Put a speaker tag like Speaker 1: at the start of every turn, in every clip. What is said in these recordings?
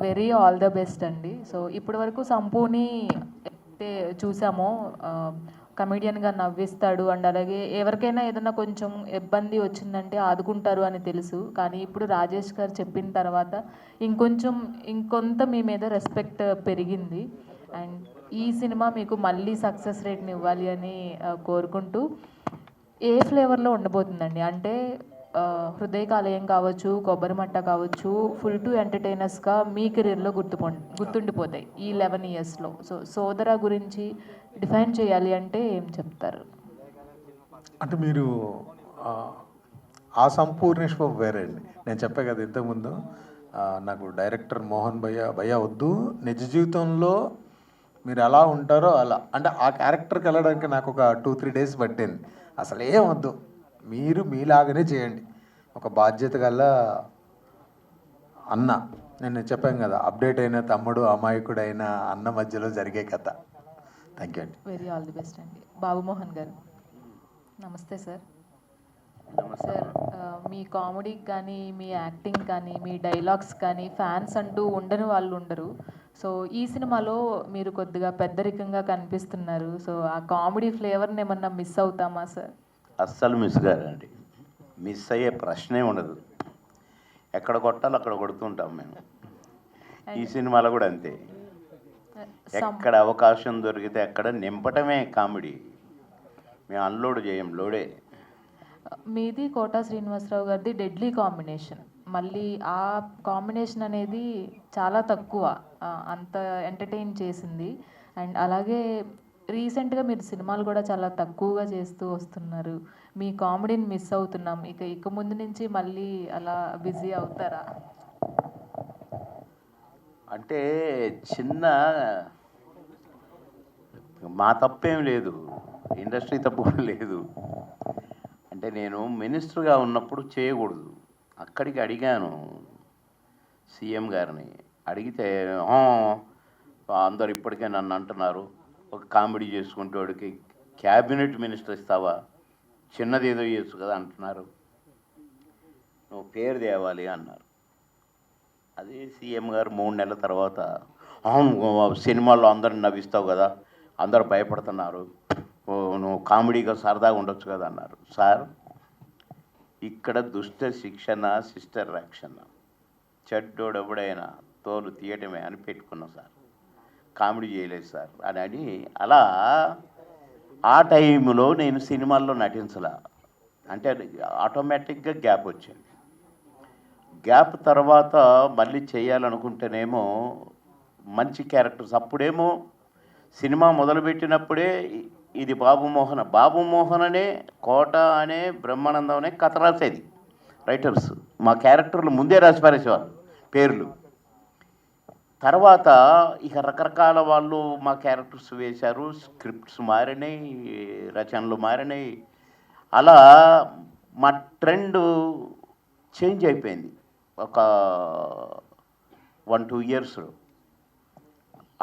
Speaker 1: Very all the best అండి. So ఇప్పటి వరకు సంపూని అయితే చూసామో కమెడియన్గా నవ్విస్తాడు అండ్ అలాగే ఎవరికైనా ఏదైనా కొంచెం ఇబ్బంది వచ్చిందంటే ఆదుకుంటారు అని తెలుసు. కానీ ఇప్పుడు రాజేష్ గారు చెప్పిన తర్వాత ఇంకొంత మీ మీద రెస్పెక్ట్ పెరిగింది. అండ్ ఈ సినిమా మీకు మళ్ళీ సక్సెస్ రేట్ని ఇవ్వాలి అని కోరుకుంటూ ఏ ఫ్లేవర్లో ఉండబోతుందండి? అంటే హృదయ కాలేయం కావచ్చు, కొబ్బరి మట్ట కావచ్చు, ఫుల్ టు ఎంటర్టైనర్స్గా మీ కెరీర్లో గుర్తుండిపోతాయి ఈ 11 ఇయర్స్లో. సో సోదర గురించి డిఫైన్ చేయాలి అంటే ఏం చెప్తారు?
Speaker 2: అంటే మీరు ఆ సంపూర్ణేశ్వర్ వేరే అండి. నేను చెప్పే కదా ఇంతకుముందు, నాకు డైరెక్టర్ మోహన్ భయ్య వద్దు, నిజ జీవితంలో మీరు ఎలా ఉంటారో అలా, అంటే ఆ క్యారెక్టర్కి వెళ్ళడానికి నాకు ఒక 2-3 డేస్ పట్టింది. అసలు ఏం వద్దు, మీరు మీలాగనే చేయండి. ఒక బాధ్యత గల అన్న, నేను చెప్పాను కదా, అప్డేట్ అయిన తమ్ముడు, అమాయకుడైన అన్న మధ్యలో జరిగే కథ. థ్యాంక్ యూ అండి.
Speaker 1: వెరీ ఆల్ ది బెస్ట్ అండి. బాబు మోహన్ గారు నమస్తే సార్. సార్, మీ కామెడీకి కానీ, మీ యాక్టింగ్ కానీ, మీ డైలాగ్స్ కానీ ఫ్యాన్స్ అంటూ ఉండని వాళ్ళు ఉండరు. సో ఈ సినిమాలో మీరు కొద్దిగా పెద్దరికంగా కనిపిస్తున్నారు. సో ఆ కామెడీ ఫ్లేవర్ని ఏమన్నా మిస్ అవుతామా సార్?
Speaker 3: అస్సలు మిస్ కాదండి. మిస్ అయ్యే ప్రశ్నే ఉండదు. ఎక్కడ కొట్టాలో అక్కడ కొడుతుంటాం మేము. ఈ సినిమాలో కూడా అంతే. ఎక్కడ అవకాశం దొరికితే అక్కడ నింపటమే కామెడీ. మేము అన్లోడ్ చేయం, లోడే.
Speaker 1: మీది కోటా శ్రీనివాసరావు గారిది డెడ్లీ కాంబినేషన్. మళ్ళీ ఆ కాంబినేషన్ అనేది చాలా తక్కువ అంత ఎంటర్టైన్ చేసింది. అండ్ అలాగే రీసెంట్గా మీరు సినిమాలు కూడా చాలా తక్కువగా చేస్తూ వస్తున్నారు. మీ కామెడీని మిస్ అవుతున్నాం. ఇక ముందు నుంచి మళ్ళీ అలా బిజీ అవుతారా?
Speaker 3: అంటే చిన్న మా తప్పేం లేదు, ఇండస్ట్రీ తప్పు కూడా లేదు. అంటే నేను మినిస్టర్గా ఉన్నప్పుడు చేయకూడదు. అక్కడికి అడిగాను సీఎం గారిని. అడిగితే అందరు ఇప్పటికే నన్ను అంటున్నారు, ఒక కామెడీ చేసుకుంటే వాడికి క్యాబినెట్ మినిస్టర్ ఇస్తావా, చిన్నది ఏదో చేయొచ్చు కదా అంటున్నారు, నువ్వు పేరు తేవాలి అన్నారు. అదే సీఎం గారు 3 నెలల తర్వాత, సినిమాల్లో అందరిని నవ్విస్తావు కదా, అందరు భయపడుతున్నారు, నువ్వు కామెడీగా సరదాగా ఉండొచ్చు కదా అన్నారు. సార్, ఇక్కడ దుష్ట శిక్షణ, సిస్టర్ రక్షణ, చెడ్డోడెవడైనా తోలు తీయటమే అని పెట్టుకున్నాం సార్. కామెడీ చేయలేదు సార్ అని అలా ఆ టైంలో నేను సినిమాల్లో నటించలా. అంటే ఆటోమేటిక్గా గ్యాప్ వచ్చింది. గ్యాప్ తర్వాత మళ్ళీ చేయాలనుకుంటేనేమో మంచి క్యారెక్టర్స్, అప్పుడేమో సినిమా మొదలుపెట్టినప్పుడే ఇది బాబు మోహన్ అనే, కోట అనే, బ్రహ్మానందం అనే కథ రాసేది రైటర్స్. మా క్యారెక్టర్లు ముందే రాసి పారేసేవాళ్ళు పేర్లు. తర్వాత ఇక రకరకాల వాళ్ళు మా క్యారెక్టర్స్ వేశారు, స్క్రిప్ట్స్ మారినాయి, రచనలు మారినాయి. అలా మా ట్రెండ్ చేంజ్ అయిపోయింది ఒక 1-2 ఇయర్స్.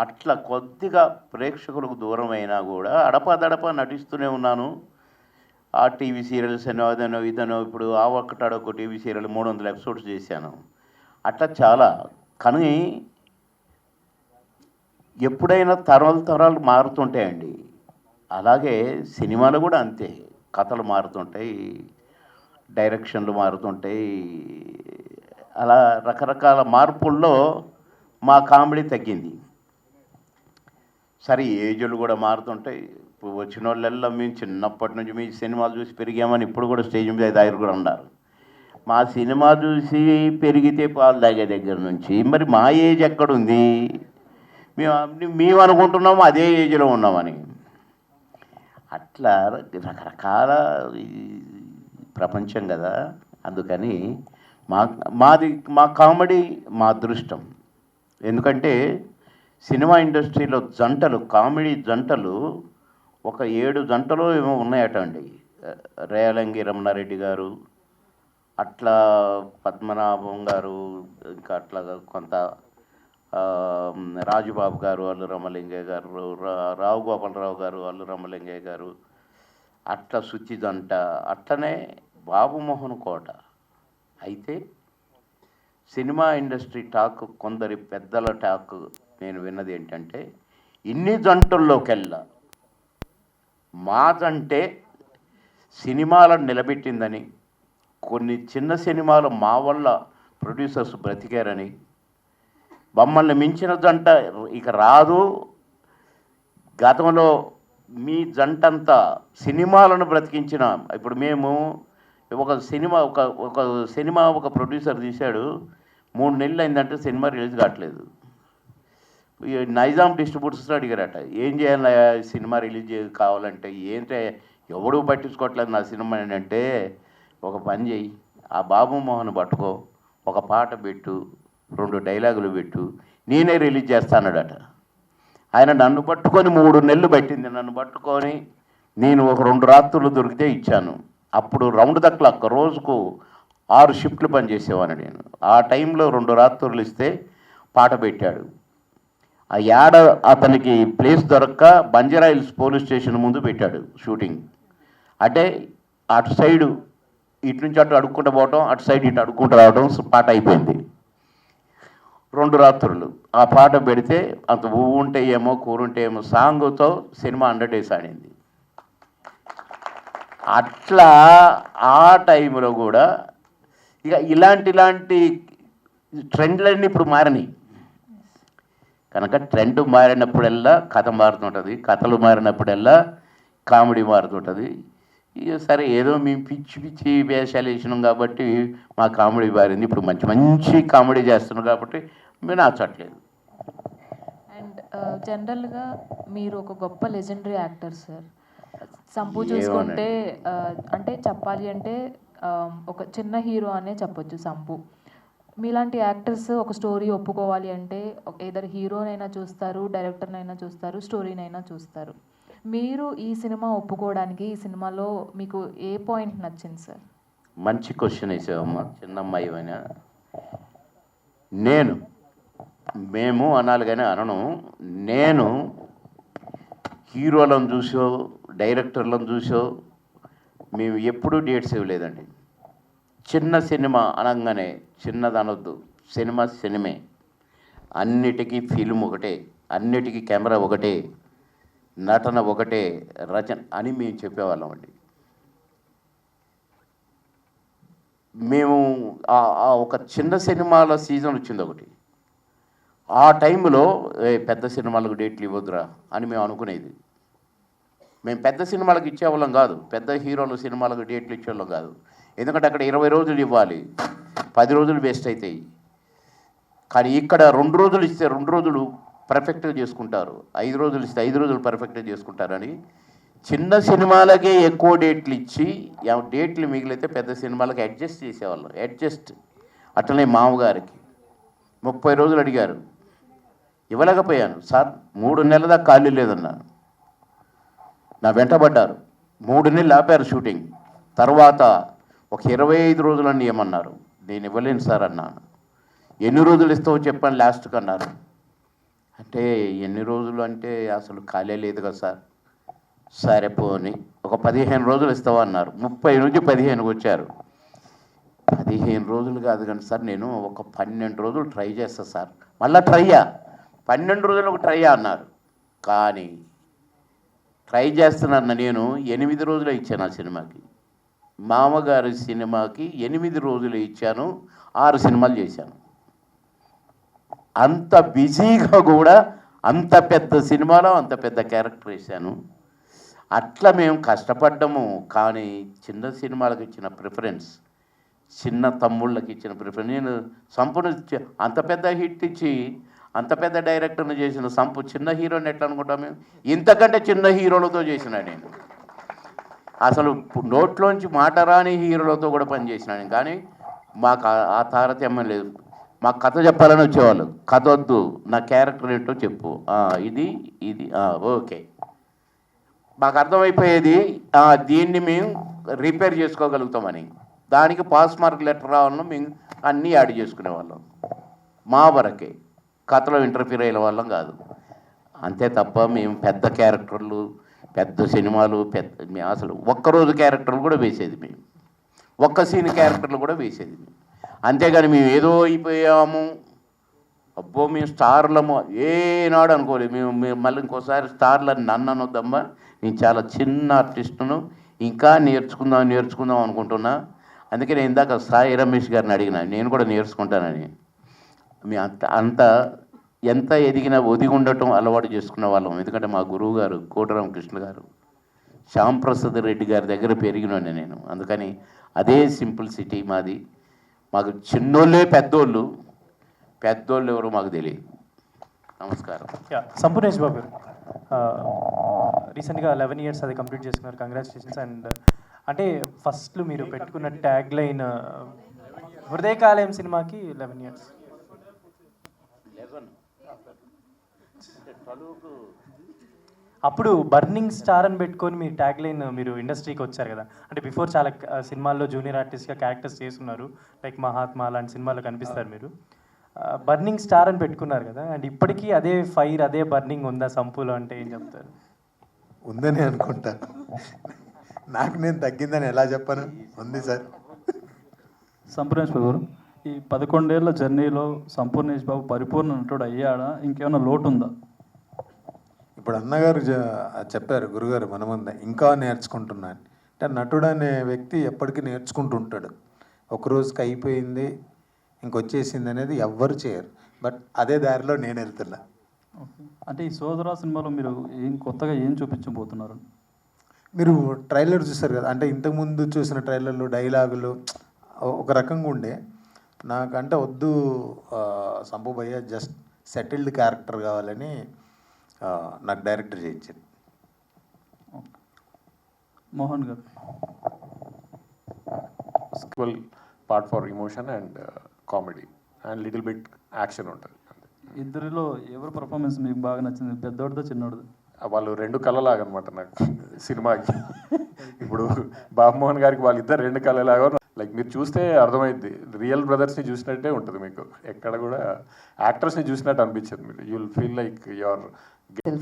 Speaker 3: అట్లా కొద్దిగా ప్రేక్షకులకు దూరం అయినా కూడా అడపాదడపా నటిస్తూనే ఉన్నాను. ఆ టీవీ సీరియల్స్ అనో అదనో ఇదనో, ఇప్పుడు ఆ ఒక్కటాడొక్క టీవీ సీరియల్ 300 ఎపిసోడ్స్ చేశాను. అట్లా చాలా. కానీ ఎప్పుడైనా తరాలు మారుతుంటాయండి. అలాగే సినిమాలు కూడా అంతే, కథలు మారుతుంటాయి, డైరెక్షన్లు మారుతుంటాయి. అలా రకరకాల మార్పుల్లో మా కామెడీ తగ్గింది. సరే, ఏజ్లు కూడా మారుతుంటాయి. ఇప్పుడు వచ్చిన వాళ్ళెల్లా మేము చిన్నప్పటి నుంచి మీ సినిమాలు చూసి పెరిగామని ఇప్పుడు కూడా స్టేజ్ మీద దగ్గర కూడా ఉన్నారు. మా సినిమా చూసి పెరిగితే పాలు తాగే దగ్గర నుంచి మరి మా ఏజ్ ఎక్కడుంది? మేము అనుకుంటున్నాము అదే ఏజ్లో ఉన్నామని. అట్లా రకరకాల ప్రపంచం కదా. అందుకని మా కామెడీ మా అదృష్టం. ఎందుకంటే సినిమా ఇండస్ట్రీలో జంటలు, కామెడీ జంటలు ఒక 7 జంటలు ఏమో ఉన్నాయట అండి. రేలంగి రమణారెడ్డి గారు, అట్లా పద్మనాభం గారు, ఇంకా అట్లా కొంత రాజుబాబు గారు, అల్లు రామలింగయ్య గారు, రావు గోపాలరావు గారు, అల్లు రామలింగయ్య గారు, అట్లా శుచి జంట, అట్లనే బాబు మోహన్ కోట. అయితే సినిమా ఇండస్ట్రీ టాక్, కొందరి పెద్దల టాక్ నేను విన్నది ఏంటంటే, ఇన్ని జంటల్లోకెల్లా మా జంటే సినిమాలను నిలబెట్టిందని, కొన్ని చిన్న సినిమాలు మా వల్ల ప్రొడ్యూసర్స్ బ్రతికారని, మమ్మల్ని మించిన జంట ఇక రాదు, గతంలో మీ జంటంతా సినిమాలను బ్రతికించిన. ఇప్పుడు మేము ఒక సినిమా ఒక ప్రొడ్యూసర్ తీశాడు, 3 నెలలు అయిందంటే సినిమా రిలీజ్ కావట్లేదు. ఈ నైజాం డిస్ట్రిబ్యూటర్స్ అడిగారట, ఏం చేయాలి సినిమా రిలీజ్ కావాలంటే, ఏంటంటే ఎవడు పట్టించుకోవట్లేదు నా సినిమా అంటే, ఒక పని చేయి, ఆ బాబు మోహన్ పట్టుకో, ఒక పాట పెట్టు, 2 డైలాగులు పెట్టు, నేనే రిలీజ్ చేస్తానడట. ఆయన నన్ను పట్టుకొని 3 నెలలు పట్టింది. నన్ను పట్టుకొని నేను ఒక 2 రాత్రులు దొరికితే ఇచ్చాను. అప్పుడు రౌండ్ ద క్లాక్ రోజుకు 6 షిఫ్ట్లు పనిచేసేవాను నేను. ఆ టైంలో 2 రాత్రులు ఇస్తే పాట పెట్టాడు. ఆ యాడ అతనికి ప్లేస్ దొరక్క బంజారాయిల్స్ పోలీస్ స్టేషన్ ముందు పెట్టాడు షూటింగ్. అంటే అటు సైడు ఇటు నుంచి అటు అడుక్కుంటూ పోవటం, అటు సైడ్ ఇటు అడుక్కుంటూ రావడం, పాట అయిపోయింది. 2 రాత్రులు ఆ పాట పెడితే అంత పువ్వు ఉంటే ఏమో కూరుంటే ఏమో సాంగ్తో సినిమా 100 days ఆడింది. అట్లా ఆ టైంలో కూడా ఇక ఇలాంటి ట్రెండ్లన్నీ ఇప్పుడు మారినాయి కనుక, ట్రెండ్ మారినప్పుడల్లా కథ మారుతుంటుంది, కథలు మారినప్పుడల్లా కామెడీ మారుతుంటుంది. ఇక సరే ఏదో మేము పిచ్చి వేషాలు వేసినాం కాబట్టి మా కామెడీ మారింది. ఇప్పుడు మంచి కామెడీ చేస్తున్నాం కాబట్టి మేము నచ్చట్లేదు.
Speaker 1: అండ్ జనరల్గా మీరు ఒక గొప్ప లెజెండరీ యాక్టర్ సార్. సంపు చూసుకుంటే అంటే చెప్పాలి అంటే ఒక చిన్న హీరో అనే చెప్పొచ్చు సంపు. మీలాంటి యాక్టర్స్ ఒక స్టోరీ ఒప్పుకోవాలి అంటే ఏదర్ హీరోనైనా చూస్తారు, డైరెక్టర్నైనా చూస్తారు, స్టోరీనైనా చూస్తారు. మీరు ఈ సినిమా ఒప్పుకోవడానికి ఈ సినిమాలో మీకు ఏ పాయింట్ నచ్చింది సార్?
Speaker 3: మంచి క్వశ్చన్ వేసావమ్మా, చిన్నమ్మాయి అయినా. మేము అనాలి కానీ అనను. నేను హీరోలను చూసో డైరెక్టర్లను చూసో మేము ఎప్పుడూ డేట్స్ ఇవ్వలేదండి. చిన్న సినిమా అనగానే చిన్నది అనొద్దు, సినిమే. అన్నిటికీ ఫిల్మ్ ఒకటే, అన్నిటికీ కెమెరా ఒకటే, నటన ఒకటే, రచన అని మేము చెప్పేవాళ్ళం అండి. మేము ఒక చిన్న సినిమాల సీజన్ వచ్చింది ఒకటి. ఆ టైంలో పెద్ద సినిమాలకు డేట్లు ఇవ్వద్దురా అని మేము అనుకునేది. మేము పెద్ద సినిమాలకు ఇచ్చేవాళ్ళం కాదు, పెద్ద హీరోల సినిమాలకు డేట్లు ఇచ్చేవాళ్ళం కాదు. ఎందుకంటే అక్కడ 20 రోజులు ఇవ్వాలి, 10 రోజులు వేస్ట్ అవుతాయి. కానీ ఇక్కడ 2 రోజులు ఇస్తే 2 రోజులు పర్ఫెక్ట్గా చేసుకుంటారు, 5 రోజులు ఇస్తే 5 రోజులు పర్ఫెక్ట్గా చేసుకుంటారని చిన్న సినిమాలకే ఎక్కువ డేట్లు ఇచ్చి డేట్లు మిగిలితే పెద్ద సినిమాలకు అడ్జస్ట్ చేసేవాళ్ళం. అట్లనే మామగారికి 30 రోజులు అడిగారు, ఇవ్వలేకపోయాను సార్. 3 నెలల దాకా ఖాళీ లేదన్నాను. నా వెంటబడ్డారు, 3 నెలలు ఆపారు షూటింగ్. తర్వాత ఒక 25 రోజులని ఏమన్నారు, నేను ఇవ్వలేను సార్ అన్నాను. ఎన్ని రోజులు ఇస్తావో చెప్పండి లాస్ట్కి అన్నారు. అంటే ఎన్ని రోజులు అంటే అసలు ఖాళీ లేదు కదా సార్. సరే పోని ఒక 15 రోజులు ఇస్తావా అన్నారు. 30 నుంచి 15కి వచ్చారు. 15 రోజులు కాదు కానీ సార్, నేను ఒక 12 రోజులు ట్రై చేస్తా సార్. మళ్ళీ 12 రోజులు ఒక ట్రై అన్నారు. కానీ ట్రై చేస్తున్నాను నేను 8 రోజులే ఇచ్చాను ఆ సినిమాకి. మామగారి సినిమాకి 8 రోజులు ఇచ్చాను, 6 సినిమాలు చేశాను. అంత బిజీగా కూడా అంత పెద్ద సినిమాలో అంత పెద్ద క్యారెక్టర్ వేశాను. అట్లా మేము కష్టపడ్డాము. కానీ చిన్న సినిమాలకు ఇచ్చిన ప్రిఫరెన్స్, చిన్న తమ్ముళ్ళకి ఇచ్చిన ప్రిఫరెన్స్, నేను సంపూర్ణ అంత పెద్ద హిట్ ఇచ్చి అంత పెద్ద డైరెక్టర్ని చేసిన సంపు చిన్న హీరోని ఎట్లా అనుకుంటాం మేము? ఇంతకంటే చిన్న హీరోలతో చేసిన నేను, అసలు నోట్లోంచి మాట రాని హీరోలతో కూడా పనిచేసినాను. కానీ మాకు ఆ తారతమ్యం లేదు. మాకు కథ చెప్పాలని వచ్చేవాళ్ళు, కథ వద్దు, నా క్యారెక్టర్ ఏంటో చెప్పు, ఇది ఓకే. మాకు అర్థమైపోయేది దీన్ని మేము రిపేర్ చేసుకోగలుగుతామని. దానికి పాస్ మార్క్ లెటర్ రావాలని మేము అన్నీ యాడ్ చేసుకునేవాళ్ళం. మా వరకే, కథలో ఇంటర్ఫీర్ అయ్యే వాళ్ళం కాదు. అంతే తప్ప మేము పెద్ద క్యారెక్టర్లు, పెద్ద సినిమాలు, అసలు ఒక్కరోజు క్యారెక్టర్లు కూడా వేసేది మేము, ఒక్క సీన్ క్యారెక్టర్లు కూడా వేసేది మేము. అంతేగాని మేము ఏదో అయిపోయాము, అబ్బో మేము స్టార్లము ఏనాడు అనుకోలేదు. మేము మళ్ళీ ఇంకోసారి స్టార్లని నన్ను అనొద్దమ్మా, నేను చాలా చిన్న ఆర్టిస్టును, ఇంకా నేర్చుకుందాం అనుకుంటున్నా. అందుకే నేను ఇందాక సాయి రమేష్ గారిని అడిగిన, నేను కూడా నేర్చుకుంటానని. మీ అంత ఎంత ఎదిగినా ఒదిగి ఉండటం అలవాటు చేసుకున్న వాళ్ళం. ఎందుకంటే మా గురువు గారు కోటరామకృష్ణ గారు, శ్యాంప్రసాద్ రెడ్డి గారి దగ్గర పెరిగినాను నేను. అందుకని అదే సింప్లిసిటీ మాది. మాకు చిన్నోళ్ళే పెద్దోళ్ళు ఎవరు మాకు తెలియదు. నమస్కారం.
Speaker 4: సంపూర్ణేష్ బాబు గారు రీసెంట్గా 11 years అది కంప్లీట్ చేసుకున్నారు, కంగ్రాచులేషన్స్. అండ్ అంటే ఫస్ట్లో మీరు పెట్టుకున్న ట్యాగ్ లైన్ హృదయకాలయం సినిమాకి 11 years. అప్పుడు బర్నింగ్ స్టార్ అని పెట్టుకొని మీ ట్యాగ్ లైన్ మీరు ఇండస్ట్రీకి వచ్చారు కదా. అంటే బిఫోర్ చాలా సినిమాల్లో జూనియర్ ఆర్టిస్ట్గా క్యారెక్టర్స్ చేస్తున్నారు, లైక్ మహాత్మా అలాంటి సినిమాల్లో కనిపిస్తారు మీరు. బర్నింగ్ స్టార్ అని పెట్టుకున్నారు కదా, అండ్ ఇప్పటికీ అదే ఫైర్ అదే బర్నింగ్ ఉందా సంపూలో అంటే ఏం చెప్తారు?
Speaker 2: ఉందని అనుకుంటా. నాకు నేను తగ్గిందని ఎలా చెప్పను? ఉంది సార్.
Speaker 5: సంపూర్ణేష్ బాబు గారు, ఈ 11 ఏళ్ల జర్నీలో సంపూర్ణేష్ బాబు పరిపూర్ణ నటుడు అయ్యాడా, ఇంకేమైనా లోటు ఉందా?
Speaker 2: ఇప్పుడు అన్నగారు చెప్పారు, గురుగారు మన ముందే ఇంకా నేర్చుకుంటున్నాను అంటే, నటుడు అనే వ్యక్తి ఎప్పటికీ నేర్చుకుంటూ ఉంటాడు. ఒక రోజుకి అయిపోయింది ఇంకొచ్చేసింది అనేది ఎవ్వరు చేయరు. బట్ అదే దారిలో నేను వెళ్తున్నా.
Speaker 5: అంటే ఈ సోదరా సినిమాలో మీరు కొత్తగా ఏం చూపించబోతున్నారు?
Speaker 2: మీరు ట్రైలర్ చూస్తారు కదా, అంటే ఇంతకుముందు చూసిన ట్రైలర్లు డైలాగులు ఒక రకంగా ఉండే. నాకంటే వద్దు సంపు భయ్య, జస్ట్ సెటిల్డ్ క్యారెక్టర్ కావాలని నాకు డైరెక్టర్ చేయించింది.
Speaker 5: మోహన్ గారు,
Speaker 6: equal part for emotion and comedy and little bit action ఉంటుంది.
Speaker 5: ఇద్దరిలో ఎవరి పర్ఫార్మెన్స్ మీకు బాగా నచ్చింది, పెద్దోడితో చిన్నోడితో?
Speaker 6: వాళ్ళు రెండు కళ్ళలాగా అనమాట నాకు సినిమాకి. ఇప్పుడు బాబుమోహన్ గారికి వాళ్ళిద్దరు రెండు కళ్ళలాగా. లైక్ మీరు చూస్తే అర్థమైద్ది, రియల్ బ్రదర్స్ని చూసినట్టే ఉంటుంది మీకు. ఎక్కడ కూడా యాక్టర్స్ని చూసినట్టు అనిపించదు. మీరు you will feel like your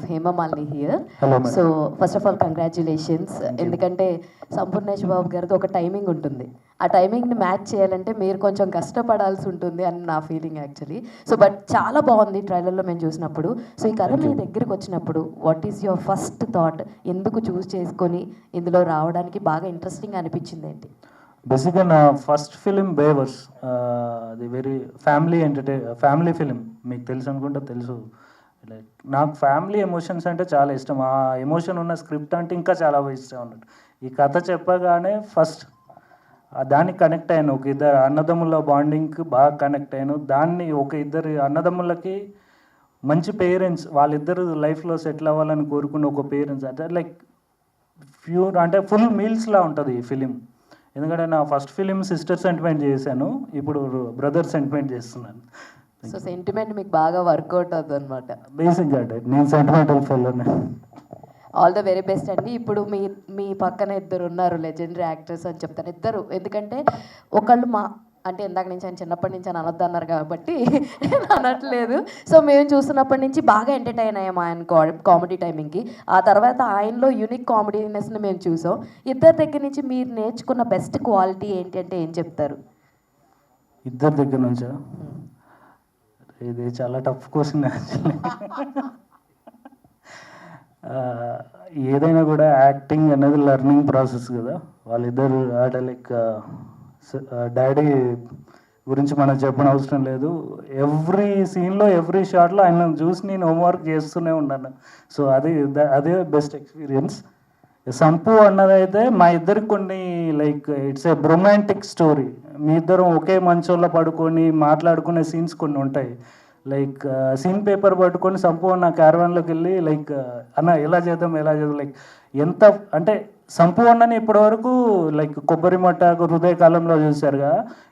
Speaker 7: Hema Malini here.
Speaker 5: Hello, ma'am.
Speaker 7: So first of all congratulations. ఎందుకంటే సంపూర్ణేష్ బాబు గారిది ఒక టైమింగ్ ఉంటుంది, ఆ టైమింగ్ని మ్యాచ్ చేయాలంటే మీరు కొంచెం కష్టపడాల్సి ఉంటుంది అని నా ఫీలింగ్ యాక్చువల్లీ. సో బట్ చాలా బాగుంది ట్రైలర్లో మేము చూసినప్పుడు. సో ఈ కథ మీ దగ్గరికి వచ్చినప్పుడు what is your first thought? ఎందుకు చూస్ చేసుకొని ఇందులో రావడానికి బాగా ఇంట్రెస్టింగ్ అనిపించింది ఏంటి?
Speaker 5: బేసిక్గా నా ఫస్ట్ ఫిలిం బేవర్స్, అది వెరీ ఫ్యామిలీ ఫిలిం. మీకు తెలుసు అనుకుంటా, తెలుసు. లైక్ నాకు ఫ్యామిలీ ఎమోషన్స్ అంటే చాలా ఇష్టం. ఆ ఎమోషన్ ఉన్న స్క్రిప్ట్ అంటే ఇంకా చాలా ఇష్టం అన్నట్టు. ఈ కథ చెప్పగానే ఫస్ట్ దానికి కనెక్ట్ అయ్యాను. ఒక ఇద్దరు అన్నదమ్ముల బాండింగ్కి బాగా కనెక్ట్ అయ్యాను. దాన్ని ఒక ఇద్దరు అన్నదమ్ములకి మంచి పేరెంట్స్, వాళ్ళిద్దరు లైఫ్లో సెటిల్ అవ్వాలని కోరుకున్న ఒక పేరెంట్స్, అంటే లైక్ ప్యూర్ అంటే ఫుల్ మీల్స్లా ఉంటుంది ఈ ఫిలిం. ఎందుకంటే నా ఫస్ట్ ఫిలిం సిస్టర్ సెంటిమెంట్ చేశాను, ఇప్పుడు బ్రదర్ సెంటిమెంట్ చేస్తున్నాను.
Speaker 7: సో సెంటిమెంట్ మీకు బాగా వర్కౌట్ అవుతుంది అనమాట.
Speaker 5: బేసిక్గా అంటే నేను సెంటిమెంటల్ ఫెలోనే.
Speaker 7: ఆల్ ద వెరీ బెస్ట్ అండి. ఇప్పుడు మీ పక్కన ఇద్దరు ఉన్నారు లెజెండరీ యాక్టర్స్ అని చెప్తాను, ఇద్దరు. ఎందుకంటే ఒకళ్ళు అంటే ఇందాక నుంచి ఆయన చిన్నప్పటి నుంచి అని అనొద్దు అన్నారు కాబట్టి అనట్లేదు. సో మేము చూస్తున్నప్పటి నుంచి బాగా ఎంటర్టైన్ అయ్యాము ఆయన కామెడీ టైమింగ్కి. ఆ తర్వాత ఆయనలో యూనిక్ కామెడీనెస్ని మేము చూసాం. ఇద్దరి దగ్గర నుంచి మీరు నేర్చుకున్న బెస్ట్ క్వాలిటీ ఏంటి అంటే ఏం చెప్తారు?
Speaker 5: ఇద్దరి దగ్గర నుంచా? ఇది చాలా టఫ్ క్వశ్చన్ యాక్చువల్లీ. ఏదైనా కూడా యాక్టింగ్ అనేది లెర్నింగ్ ప్రాసెస్ కదా. వాళ్ళిద్దరు అంటే లైక్ డాడీ గురించి మనం చెప్పిన అవసరం లేదు. ఎవ్రీ సీన్లో ఎవ్రీ షాట్లో ఆయన చూసి నేను హోంవర్క్ చేస్తూనే ఉన్నాను. సో అదే బెస్ట్ ఎక్స్పీరియన్స్. సంపు అన్నదైతే మా ఇద్దరికి కొన్ని like it's a romantic story. మీ ఇద్దరం ఒకే మంచంలో పడుకొని మాట్లాడుకునే సీన్స్ కొన్ని ఉంటాయి. లైక్ సీన్ పేపర్ పట్టుకొని సంపు అన్న క్యారవాన్లోకి వెళ్ళి లైక్ అన్న ఎలా చేద్దాం లైక్ ఎంత అంటే సంపు అన్నని ఇప్పటివరకు లైక్ కొబ్బరి మట్ట హృదయకాలంలో చూశారుగా,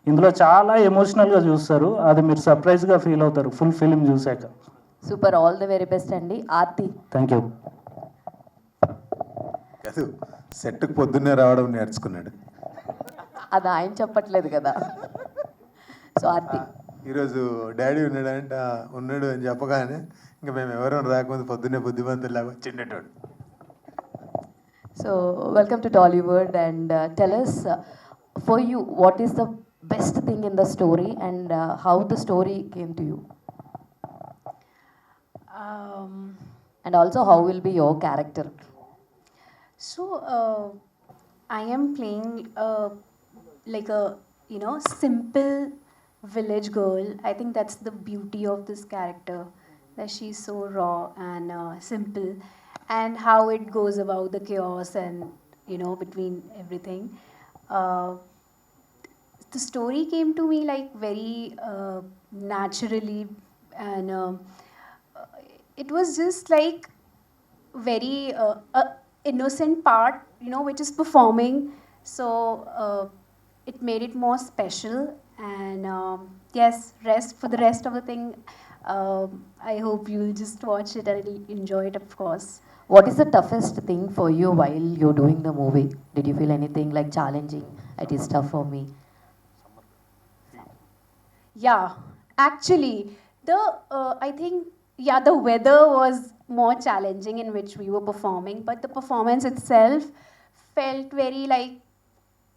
Speaker 5: ఇందులో చాలా ఎమోషనల్గా చూస్తారు. అది మీరు సర్ప్రైజ్గా ఫీల్ అవుతారు ఫుల్ ఫిలిం చూశాక.
Speaker 7: Super, all the very best అండి. ఆర్తి.
Speaker 5: Thank you.
Speaker 2: కాదు, సెట్కి పొద్దున్నే రావడం నేర్చుకున్నాడు.
Speaker 7: అది ఆయన చెప్పట్లేదు కదా. సో ఆర్తి,
Speaker 2: ఈరోజు డాడీ ఉన్నాడు అని చెప్పగానే ఇంకా మేము ఎవరో రాకముందు పొద్దున్నే బుద్ధిమంతులాగా వచ్చిండేటోడు.
Speaker 7: So welcome to Tollywood and tell us for you what is the best thing in the story, and how the story came to you,
Speaker 8: Um,
Speaker 7: and also how will be your character?
Speaker 8: so I am playing like a simple village girl. I think that's the beauty of this character, that she's so raw and simple, and how it goes about the chaos and between everything. Uh, the story came to me like very naturally, and it was just like very innocent part, which is performing. So it made it more special. And yes, for the rest of the thing, I hope you'll just watch it and enjoy it, of course.
Speaker 7: What is the toughest thing for you while you're doing the movie? Did you feel anything like challenging? It is tough for me.
Speaker 8: Yeah, actually, I think, yeah, the weather was more challenging in which we were performing, but the performance itself felt very like,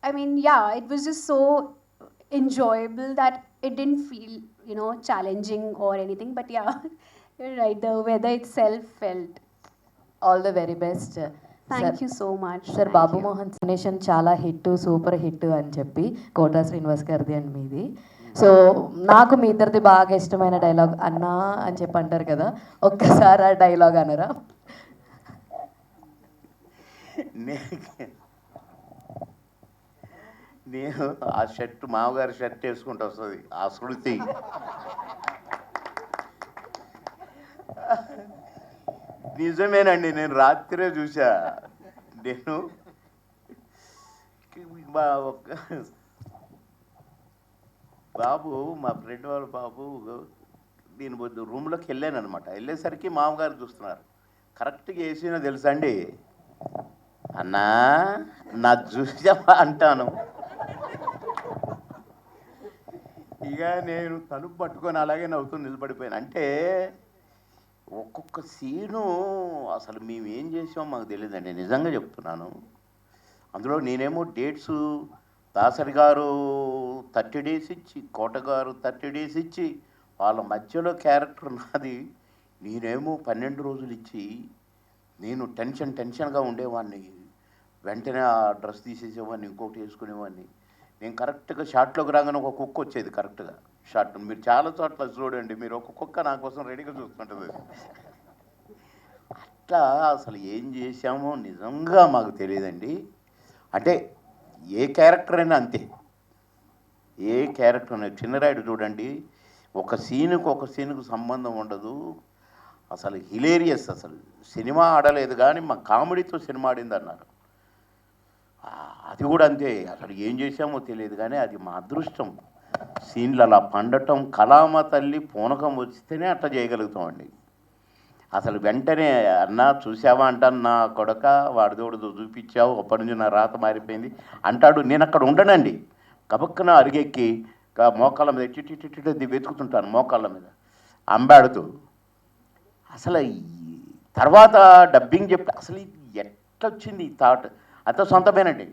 Speaker 8: I mean, yeah, it was just so enjoyable that it didn't feel, challenging or anything. But yeah, you're right, the weather itself felt.
Speaker 7: All the very best.
Speaker 8: Thank you so much.
Speaker 7: Sir
Speaker 8: Thank
Speaker 7: Babu
Speaker 8: you.
Speaker 7: Mohan సినేషన్ చాలా hit, super hit అని చెప్పి quota Srinivas గారిది and మీది. So నాకు మీ ఇద్దరిది బాగా ఇష్టమైన డైలాగ్ అన్నా అని చెప్పి అంటారు కదా, ఒక్కసారి ఆ డైలాగ్ అనరా?
Speaker 3: నేను ఆ షర్ట్ మామగారి షర్ట్ వేసుకుంటూ వస్తుంది ఆ శృతి. నిజమేనండి, నేను రాత్రే చూసా. నేను బాబు, మా ఫ్రెండ్ వాళ్ళ బాబు, నేను రూమ్లోకి వెళ్ళాను అనమాట. వెళ్ళేసరికి మామగారు చూస్తున్నారు. కరెక్ట్గా వేసినా తెలుసా అండి, అన్నా నా చూసావా అంటాను. ఇక నేను తలుపు పట్టుకొని అలాగే నవ్వుతూ నిలబడిపోయాను. అంటే ఒక్కొక్క సీను అసలు మేము ఏం చేసామో మాకు తెలియదండి, నిజంగా చెప్తున్నాను. అందులో నేనేమో డేట్స్, దాసరి గారు 30 days ఇచ్చి, కోట గారు 30 days ఇచ్చి, వాళ్ళ మధ్యలో క్యారెక్టర్ నాది. నేనేమో 12 రోజులు ఇచ్చి, నేను టెన్షన్గా ఉండేవాడిని. వెంటనే ఆ డ్రెస్ తీసేసేవాడిని, ఇంకోటి వేసుకునేవాడిని. నేను కరెక్ట్గా షార్ట్లోకి రాగానే ఒక కుక్క వచ్చేది కరెక్ట్గా షార్ట్. మీరు చాలా చోట్ల చూడండి, మీరు ఒక కుక్క నా కోసం రెడీగా చూస్తుంటుంది. అట్లా అసలు ఏం చేశామో నిజంగా మాకు తెలియదండి. అంటే ఏ క్యారెక్టర్ అయినా అంతే, ఏ క్యారెక్టర్ అయినా. చిన్నరాయుడు చూడండి, ఒక సీనుకు సంబంధం ఉండదు. అసలు హిలేరియస్. అసలు సినిమా ఆడలేదు కానీ మా కామెడీతో సినిమా ఆడింది అన్నారు. అది కూడా అంతే. అసలు ఏం చేశామో తెలియదు కానీ అది మా అదృష్టం. సీన్లు అలా పండటం, కళామ తల్లి పూనకం వస్తేనే అట్లా చేయగలుగుతామండి. అసలు వెంటనే అన్నా చూసావా అంటాను, నా కొడక వాడిదోడు చూపించావు, అప్పటి నుంచి నా రాత మారిపోయింది అంటాడు. నేను అక్కడ ఉండనండి, కబక్కన అరిగెక్కి మోకాళ్ళ మీద టిట్టి వెతుకుతుంటాను, మోకాళ్ళ మీద అంబాడుతూ. అసలు తర్వాత డబ్బింగ్ చెప్తే అసలు ఎట్లొచ్చింది ఈ థాట్, అంత సొంతమేనండి,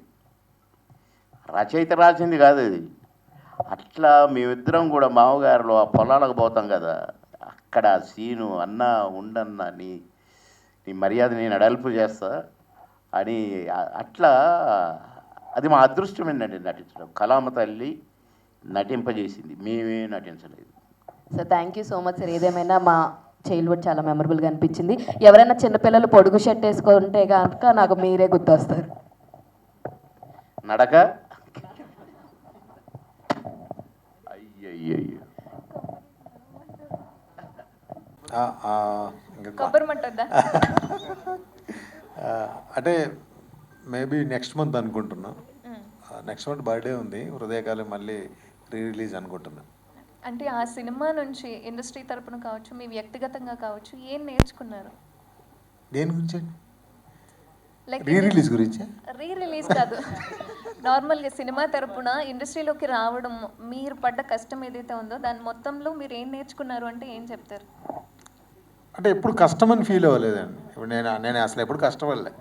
Speaker 3: రచయిత రాసింది కాదు అది. అట్లా మేమిద్దరం కూడా మామగారులో ఆ పొలాలకు పోతాం కదా, అక్కడ ఆ సీను, అన్నా ఉండన్నా నీ మర్యాద నేను అడల్పు చేస్తా అని, అట్లా అది మా అదృష్టమేనండి నటించడం. కళామ తల్లి నటింపజేసింది, మేమే నటించలేదు.
Speaker 7: Sir thank you so much sir. ఏదేమైనా మా చైల్డ్హుడ్ చాలా మెమరబుల్గా అనిపించింది. ఎవరైనా చిన్నపిల్లలు పొడుగు షర్ట్ వేసుకుంటే కనుక నాకు మీరే గుర్తొస్తారు.
Speaker 3: నడక అయ్యయ్యో
Speaker 1: కొబ్బరి మంటుందా?
Speaker 2: అంటే మేబీ నెక్స్ట్ మంత్ అనుకుంటున్నాం. నెక్స్ట్ మంత్ బర్త్డే ఉంది, హృదయకాలం మళ్ళీ రిలీజ్ అనుకుంటున్నాం.
Speaker 1: అంటే ఆ సినిమా నుంచి ఇండస్ట్రీ తరపున కావచ్చు, మీ వ్యక్తిగతంగా కావచ్చు, ఏం నేర్చుకున్నారు?
Speaker 2: దేని గురించి అండి?
Speaker 1: లైక్
Speaker 2: రిలీజ్ గురించి?
Speaker 1: రిలీజ్ కాదు, నార్మల్గా సినిమా తరపున ఇండస్ట్రీలోకి రావడం, మీరు పడ్డ కష్టం ఏదైతే ఉందో దాని మొత్తంలో మీరు ఏం నేర్చుకున్నారు అంటే ఏం చెప్తారు?
Speaker 2: అంటే ఎప్పుడు కష్టమని ఫీల్ అవ్వలేదండి. ఇప్పుడు నేను అసలు ఎప్పుడు కష్టపడలే.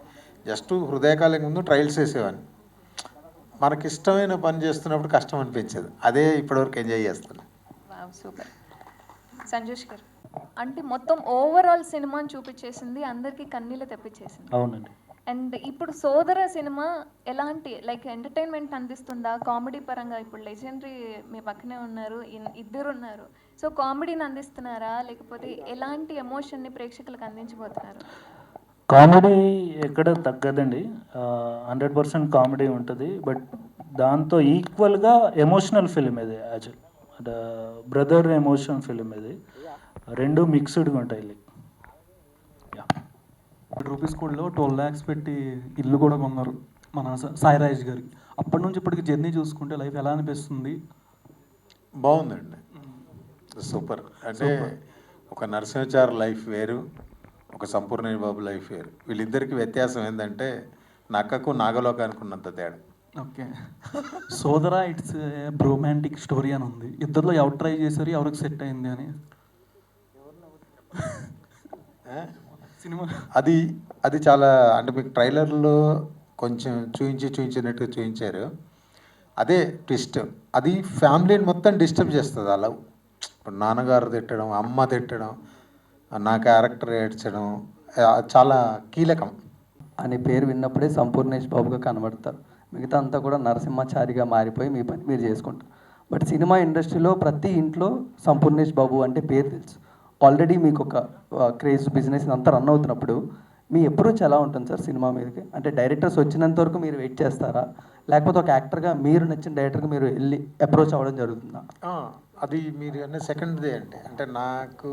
Speaker 2: జస్ట్ హృదయకాలం ముందు ట్రయల్స్ చేసేవాడిని. మనకి ఇష్టమైన పని చేస్తున్నప్పుడు కష్టం అనిపించదు. అదే ఇప్పటివరకు ఎంజాయ్ చేస్తున్నాం.
Speaker 9: సూపర్. సంజోష్ గారు, అంటే మొత్తం ఓవరాల్ సినిమాని చూపించేసింది, అందరికీ కన్నీళ్ళు తెప్పించేసింది.
Speaker 5: అవునండి.
Speaker 9: అండ్ ఇప్పుడు సోదర సినిమా ఎలాంటి లైక్ ఎంటర్టైన్మెంట్ అందిస్తుందా కామెడీ పరంగా? ఇప్పుడు లెజెండరీ మీ పక్కనే ఉన్నారు, ఇద్దరు ఉన్నారు. సో కామెడీని అందిస్తున్నారా, లేకపోతే ఎలాంటి ఎమోషన్ని ప్రేక్షకులకు అందించబోతున్నారు?
Speaker 5: కామెడీ ఎక్కడ తగ్గదండి, 100% కామెడీ ఉంటుంది. బట్ దాంతో ఈక్వల్గా ఎమోషనల్ ఫిలిం ఇది. యాక్చువల్ బ్రదర్ ఎమోషన్ ఫిలిం ఇది. రెండు మిక్స్డ్గా ఉంటాయి. లైక్
Speaker 10: రూపీస్ స్కూల్లో 12 lakhs పెట్టి ఇల్లు కూడా కొన్నారు మన సాయిరాజ్ గారికి. అప్పటి నుంచి ఇప్పటికి జర్నీ చూసుకుంటే లైఫ్ ఎలా అనిపిస్తుంది?
Speaker 2: బాగుందండి, సూపర్. అంటే ఒక నరసింహాచారి లైఫ్ వేరు, ఒక సంపూర్ణేష్ బాబు లైఫ్ వేరు. వీళ్ళిద్దరికి వ్యత్యాసం ఏంటంటే నక్కకు నాగలోకానికి ఉన్నంత తేడా.
Speaker 10: ఓకే. సోదర ఇట్స్ రొమాంటిక్ స్టోరీ అని ఉంది. ఇద్దరిలో ఎవరు ట్రై చేశారు, ఎవరికి సెట్ అయింది అని సినిమా?
Speaker 2: అది చాలా, అంటే మీకు ట్రైలర్లో కొంచెం చూపించినట్టు చూపించారు. అదే ట్విస్ట్. అది ఫ్యామిలీని మొత్తం డిస్టర్బ్ చేస్తుంది. అలా ఇప్పుడు నాన్నగారు తిట్టడం, అమ్మ తిట్టడం, నా క్యారెక్టర్ ఏడ్చడం చాలా కీలకం.
Speaker 11: అనే పేరు విన్నప్పుడే సంపూర్ణేష్ బాబుగా కనబడతారు. మిగతా అంతా కూడా నరసింహాచారిగా మారిపోయి మీ పని మీరు చేసుకుంటారు. బట్ సినిమా ఇండస్ట్రీలో ప్రతి ఇంట్లో సంపూర్ణేష్ బాబు అంటే పేరు తెలుసు. ఆల్రెడీ మీకు ఒక క్రేజ్ బిజినెస్ అంతా రన్ అవుతున్నప్పుడు మీ అప్రోచ్ ఎలా ఉంటుంది సార్ సినిమా మీదకి? అంటే డైరెక్టర్స్ వచ్చినంత వరకు మీరు వెయిట్ చేస్తారా, లేకపోతే ఒక యాక్టర్గా మీరు నచ్చిన డైరెక్టర్గా మీరు వెళ్ళి అప్రోచ్ అవ్వడం జరుగుతుందా?
Speaker 2: అది మీరు అనే సెకండ్దే అంటే నాకు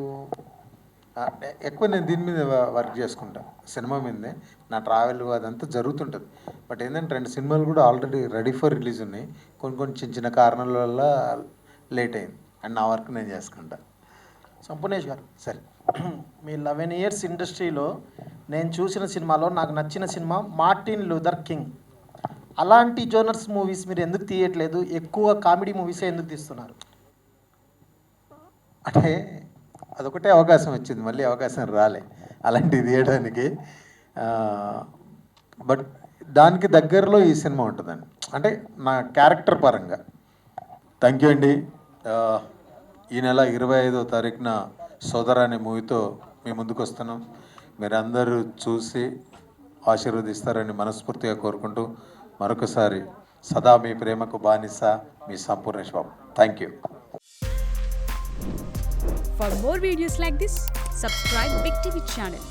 Speaker 2: ఎక్కువ నేను దీని మీద వర్క్ చేసుకుంటాను, సినిమా మీదే. నా ట్రావెల్ అదంతా జరుగుతుంటుంది. బట్ ఏంటంటే 2 సినిమాలు కూడా ఆల్రెడీ రెడీ ఫర్ రిలీజ్ ఉన్నాయి. కొన్ని చిన్న కారణాల వల్ల లేట్ అయింది. అండ్ నా వర్క్ నేను చేసుకుంటాను.
Speaker 12: సంపూర్ణేష్ గారు,
Speaker 2: సరే,
Speaker 12: మీ 11 years ఇండస్ట్రీలో నేను చూసిన సినిమాలో నాకు నచ్చిన సినిమా మార్టిన్ లూథర్ కింగ్. అలాంటి జోనర్స్ మూవీస్ మీరు ఎందుకు తీయట్లేదు? ఎక్కువ కామెడీ మూవీసే ఎందుకు తీస్తున్నారు?
Speaker 2: అంటే అదొకటే అవకాశం వచ్చింది, మళ్ళీ అవకాశం రాలే అలాంటిది తీయడానికి. బట్ దానికి దగ్గరలో ఈ సినిమా ఉంటుందండి, అంటే నా క్యారెక్టర్ పరంగా. థ్యాంక్ యూ అండి. ఈ నెల 25వ తారీఖున సోదర అనే మూవీతో మీ ముందుకు వస్తున్నాం. మీరందరూ చూసి ఆశీర్వదిస్తారని మనస్ఫూర్తిగా కోరుకుంటూ మరొకసారి సదా మీ ప్రేమకు బానిస, మీ Sampoornesh Babu. Thank you.
Speaker 13: For more videos like this, subscribe Big TV channel.